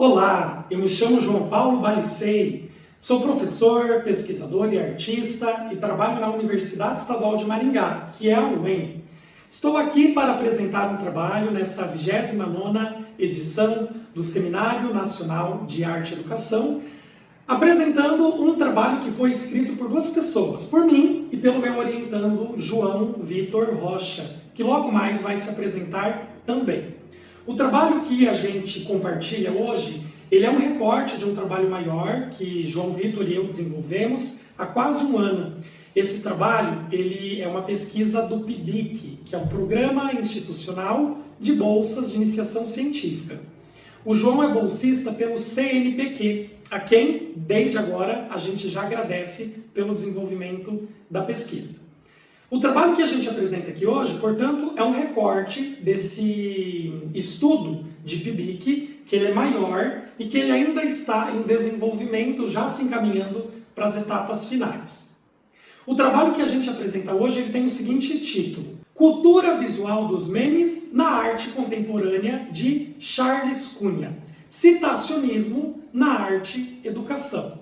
Olá, eu me chamo João Paulo Balicei, sou professor, pesquisador e artista e trabalho na Universidade Estadual de Maringá, que é a UEM. Estou aqui para apresentar um trabalho nessa 29ª edição do Seminário Nacional de Arte e Educação, apresentando um trabalho que foi escrito por duas pessoas, por mim e pelo meu orientando João Vitor Rocha, que logo mais vai se apresentar também. O trabalho que a gente compartilha hoje, ele é um recorte de um trabalho maior que João Vitor e eu desenvolvemos há quase um ano. Esse trabalho, ele é uma pesquisa do PIBIC, que é o Programa Institucional de Bolsas de Iniciação Científica. O João é bolsista pelo CNPq, a quem, desde agora, a gente já agradece pelo desenvolvimento da pesquisa. O trabalho que a gente apresenta aqui hoje, portanto, é um recorte desse estudo de PIBIC, que ele é maior e que ele ainda está em desenvolvimento, já se encaminhando para as etapas finais. O trabalho que a gente apresenta hoje ele tem o seguinte título: Cultura Visual dos Memes na Arte Contemporânea de Charles Cunha. Citacionismo na Arte Educação.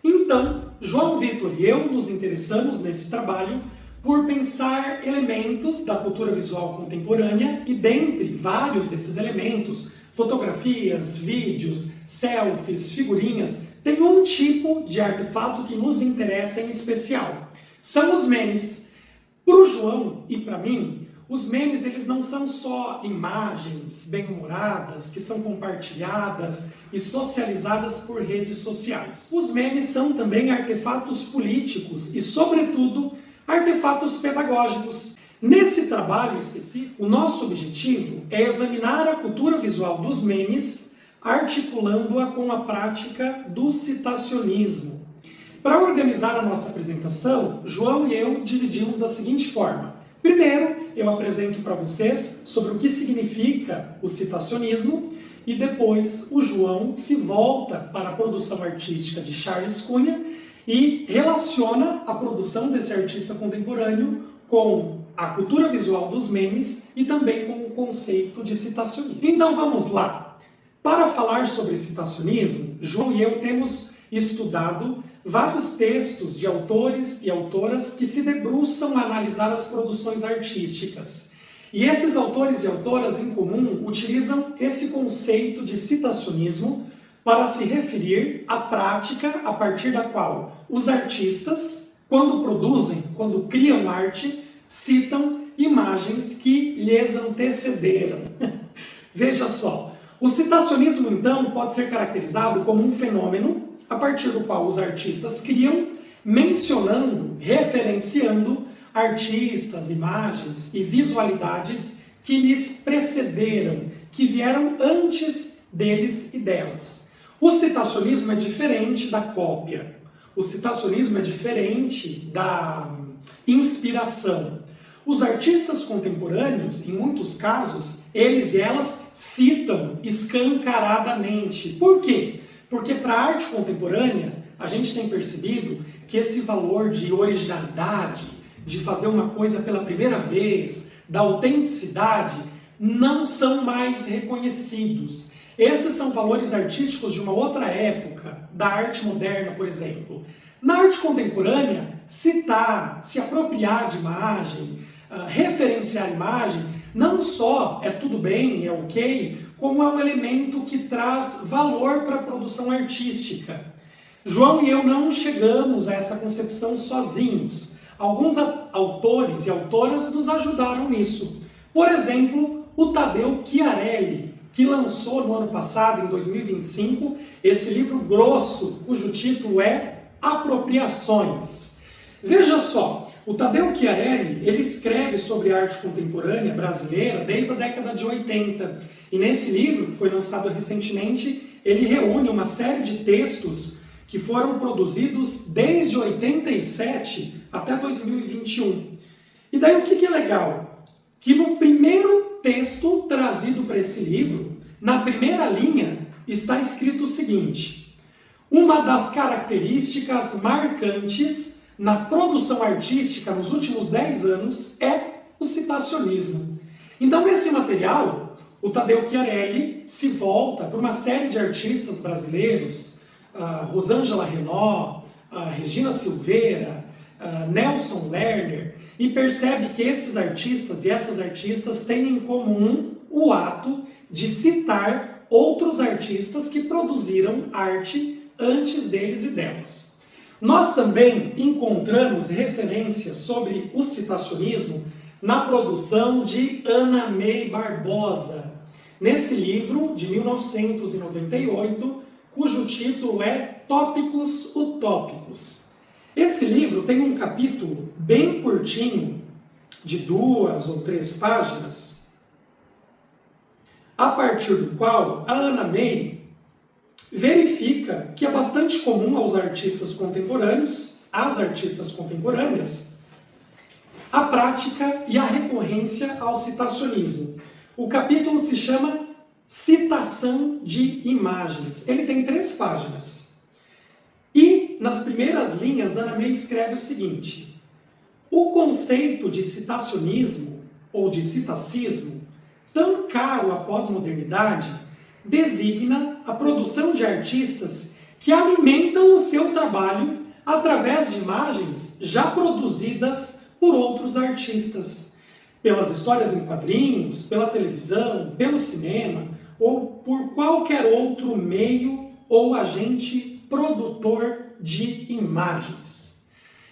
Então, João Vitor e eu nos interessamos nesse trabalho por pensar elementos da cultura visual contemporânea e dentre vários desses elementos, fotografias, vídeos, selfies, figurinhas, tem um tipo de artefato que nos interessa em especial. São os memes. Para o João e para mim, os memes eles não são só imagens bem-humoradas que são compartilhadas e socializadas por redes sociais. Os memes são também artefatos políticos e, sobretudo, artefatos pedagógicos. Nesse trabalho específico, o nosso objetivo é examinar a cultura visual dos memes, articulando-a com a prática do citacionismo. Para organizar a nossa apresentação, João e eu dividimos da seguinte forma. Primeiro, eu apresento para vocês sobre o que significa o citacionismo e depois o João se volta para a produção artística de Charles Cunha e relaciona a produção desse artista contemporâneo com a cultura visual dos memes e também com o conceito de citacionismo. Então vamos lá. Para falar sobre citacionismo, João e eu temos estudado vários textos de autores e autoras que se debruçam a analisar as produções artísticas. E esses autores e autoras em comum utilizam esse conceito de citacionismo para se referir à prática a partir da qual os artistas, quando produzem, quando criam arte, citam imagens que lhes antecederam. Veja só, o citacionismo então pode ser caracterizado como um fenômeno a partir do qual os artistas criam, mencionando, referenciando artistas, imagens e visualidades que lhes precederam, que vieram antes deles e delas. O citacionismo é diferente da cópia. O citacionismo é diferente da inspiração. Os artistas contemporâneos, em muitos casos, eles e elas citam escancaradamente. Por quê? Porque para a arte contemporânea, a gente tem percebido que esse valor de originalidade, de fazer uma coisa pela primeira vez, da autenticidade, não são mais reconhecidos. Esses são valores artísticos de uma outra época, da arte moderna, por exemplo. Na arte contemporânea, citar, se apropriar de imagem, referenciar a imagem, não só é tudo bem, é ok, como é um elemento que traz valor para a produção artística. João e eu não chegamos a essa concepção sozinhos. Alguns autores e autoras nos ajudaram nisso. Por exemplo, o Tadeu Chiarelli, que lançou no ano passado, em 2025, esse livro grosso, cujo título é Apropriações. Veja só, o Tadeu Chiarelli, ele escreve sobre arte contemporânea brasileira desde a década de 80. E nesse livro, que foi lançado recentemente, ele reúne uma série de textos que foram produzidos desde 87 até 2021. E daí o que é legal? Que no primeiro texto trazido para esse livro, na primeira linha, está escrito o seguinte: uma das características marcantes na produção artística nos últimos 10 anos é o citacionismo. Então, nesse material, o Tadeu Chiarelli se volta para uma série de artistas brasileiros, Rosângela Renaud, Regina Silveira, Nelson Lerner, e percebe que esses artistas e essas artistas têm em comum o ato de citar outros artistas que produziram arte antes deles e delas. Nós também encontramos referências sobre o citacionismo na produção de Ana May Barbosa, nesse livro de 1998, cujo título é Tópicos Utópicos. Esse livro tem um capítulo bem curtinho, de 2 ou 3 páginas, a partir do qual a Ana May verifica que é bastante comum aos artistas contemporâneos, às artistas contemporâneas, a prática e a recorrência ao citacionismo. O capítulo se chama Citação de Imagens. Ele tem 3 páginas. E, nas primeiras linhas, Ana May escreve o seguinte: o conceito de citacionismo, ou de citacismo, tão caro à pós-modernidade, designa a produção de artistas que alimentam o seu trabalho através de imagens já produzidas por outros artistas, pelas histórias em quadrinhos, pela televisão, pelo cinema, ou por qualquer outro meio ou agente produtor de imagens.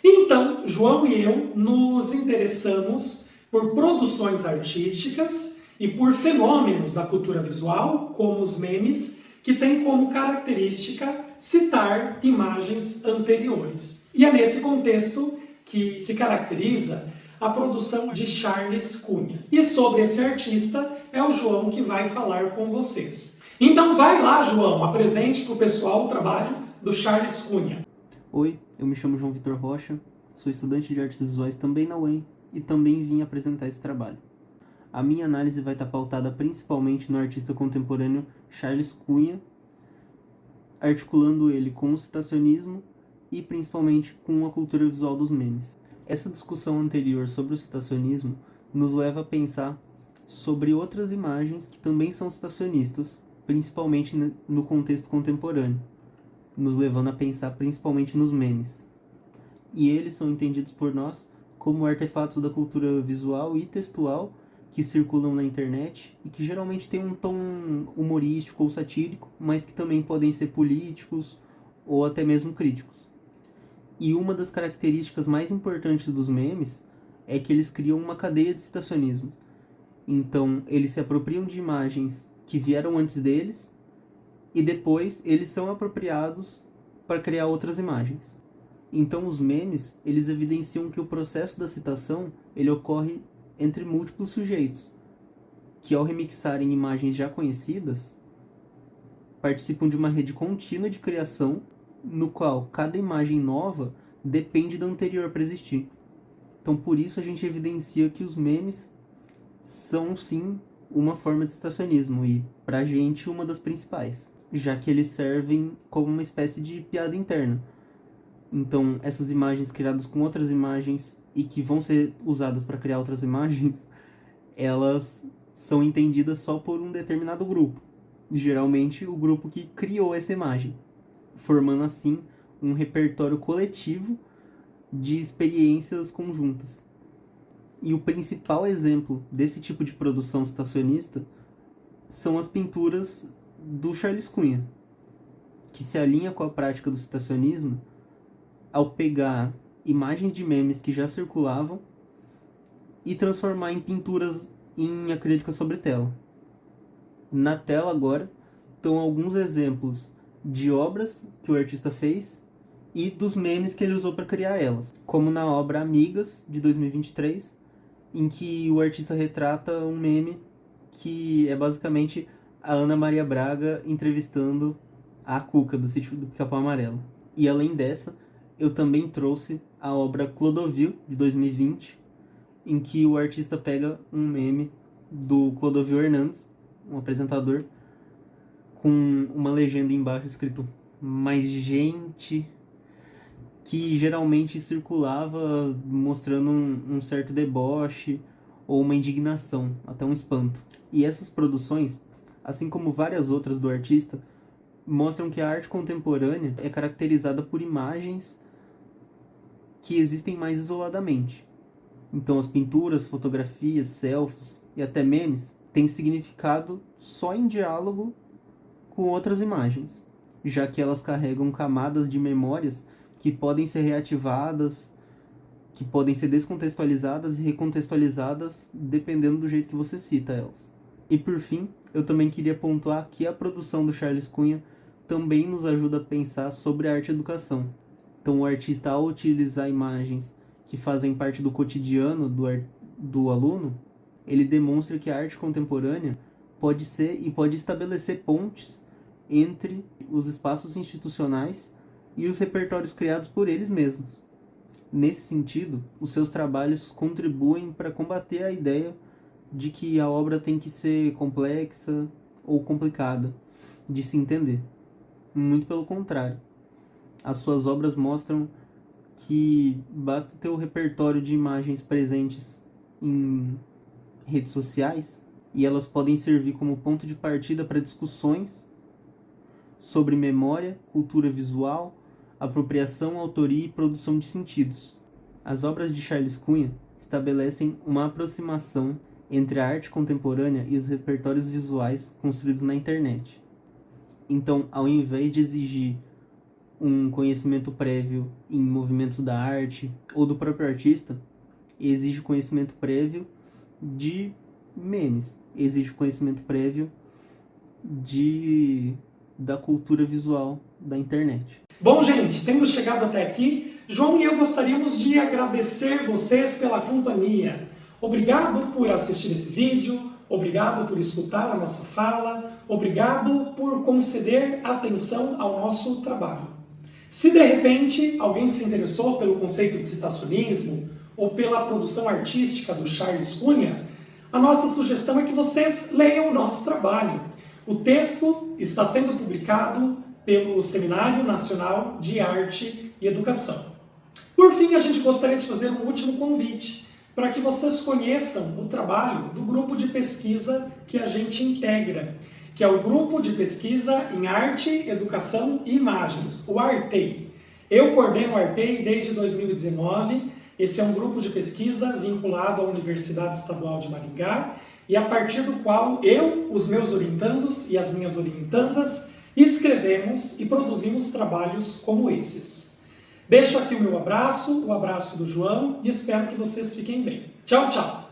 Então, João e eu nos interessamos por produções artísticas e por fenômenos da cultura visual, como os memes, que têm como característica citar imagens anteriores. E é nesse contexto que se caracteriza a produção de Charles Cunha. E sobre esse artista é o João que vai falar com vocês. Então vai lá, João, apresente para o pessoal o trabalho do Charles Cunha. Oi, eu me chamo João Vitor Rocha, sou estudante de artes visuais também na UEM e também vim apresentar esse trabalho. A minha análise vai estar pautada principalmente no artista contemporâneo Charles Cunha, articulando ele com o citacionismo e principalmente com a cultura visual dos memes. Essa discussão anterior sobre o citacionismo nos leva a pensar sobre outras imagens que também são citacionistas, principalmente no contexto contemporâneo, nos levando a pensar principalmente nos memes. E eles são entendidos por nós como artefatos da cultura visual e textual que circulam na internet e que geralmente têm um tom humorístico ou satírico, mas que também podem ser políticos ou até mesmo críticos. E uma das características mais importantes dos memes é que eles criam uma cadeia de citacionismos. Então, eles se apropriam de imagens que vieram antes deles e depois eles são apropriados para criar outras imagens. Então, os memes, eles evidenciam que o processo da citação ele ocorre entre múltiplos sujeitos, que ao remixarem imagens já conhecidas, participam de uma rede contínua de criação no qual cada imagem nova depende da anterior para existir. Então, por isso a gente evidencia que os memes são, sim, uma forma de citacionismo e, pra gente, uma das principais, já que eles servem como uma espécie de piada interna. Então, essas imagens criadas com outras imagens e que vão ser usadas para criar outras imagens, elas são entendidas só por um determinado grupo, geralmente o grupo que criou essa imagem, formando assim um repertório coletivo de experiências conjuntas. E o principal exemplo desse tipo de produção citacionista são as pinturas do Charles Cunha, que se alinha com a prática do citacionismo ao pegar imagens de memes que já circulavam e transformar em pinturas em acrílica sobre tela. Na tela agora estão alguns exemplos de obras que o artista fez e dos memes que ele usou para criar elas, como na obra Amigas, de 2023, em que o artista retrata um meme que é basicamente a Ana Maria Braga entrevistando a Cuca do Sítio do Pica-Pau Amarelo. E além dessa, eu também trouxe a obra Clodovil, de 2020, em que o artista pega um meme do Clodovil Hernandes, um apresentador, com uma legenda embaixo escrito "Mais gente", que geralmente circulava mostrando um certo deboche ou uma indignação, até um espanto. E essas produções, assim como várias outras do artista, mostram que a arte contemporânea é caracterizada por imagens que existem mais isoladamente. Então as pinturas, fotografias, selfies e até memes têm significado só em diálogo com outras imagens, já que elas carregam camadas de memórias que podem ser reativadas, que podem ser descontextualizadas e recontextualizadas dependendo do jeito que você cita elas. E por fim, eu também queria pontuar que a produção do Charles Cunha também nos ajuda a pensar sobre a arte e educação. Então o artista, ao utilizar imagens que fazem parte do cotidiano do aluno, ele demonstra que a arte contemporânea pode ser e pode estabelecer pontes entre os espaços institucionais e os repertórios criados por eles mesmos. Nesse sentido, os seus trabalhos contribuem para combater a ideia de que a obra tem que ser complexa ou complicada de se entender. Muito pelo contrário. As suas obras mostram que basta ter o repertório de imagens presentes em redes sociais e elas podem servir como ponto de partida para discussões sobre memória, cultura visual, apropriação, autoria e produção de sentidos. As obras de Charles Cunha estabelecem uma aproximação entre a arte contemporânea e os repertórios visuais construídos na internet. Então, ao invés de exigir um conhecimento prévio em movimentos da arte ou do próprio artista, exige conhecimento prévio de memes, exige conhecimento prévio da cultura visual da internet. Bom, gente, tendo chegado até aqui, João e eu gostaríamos de agradecer vocês pela companhia. Obrigado por assistir esse vídeo, obrigado por escutar a nossa fala, obrigado por conceder atenção ao nosso trabalho. Se de repente alguém se interessou pelo conceito de citacionismo ou pela produção artística do Charles Cunha, a nossa sugestão é que vocês leiam o nosso trabalho. O texto está sendo publicado pelo Seminário Nacional de Arte e Educação. Por fim, a gente gostaria de fazer um último convite para que vocês conheçam o trabalho do grupo de pesquisa que a gente integra, que é o Grupo de Pesquisa em Arte, Educação e Imagens, o ARTEI. Eu coordeno o ARTEI desde 2019, esse é um grupo de pesquisa vinculado à Universidade Estadual de Maringá, e a partir do qual eu, os meus orientandos e as minhas orientandas, escrevemos e produzimos trabalhos como esses. Deixo aqui o meu abraço, o abraço do João, e espero que vocês fiquem bem. Tchau, tchau!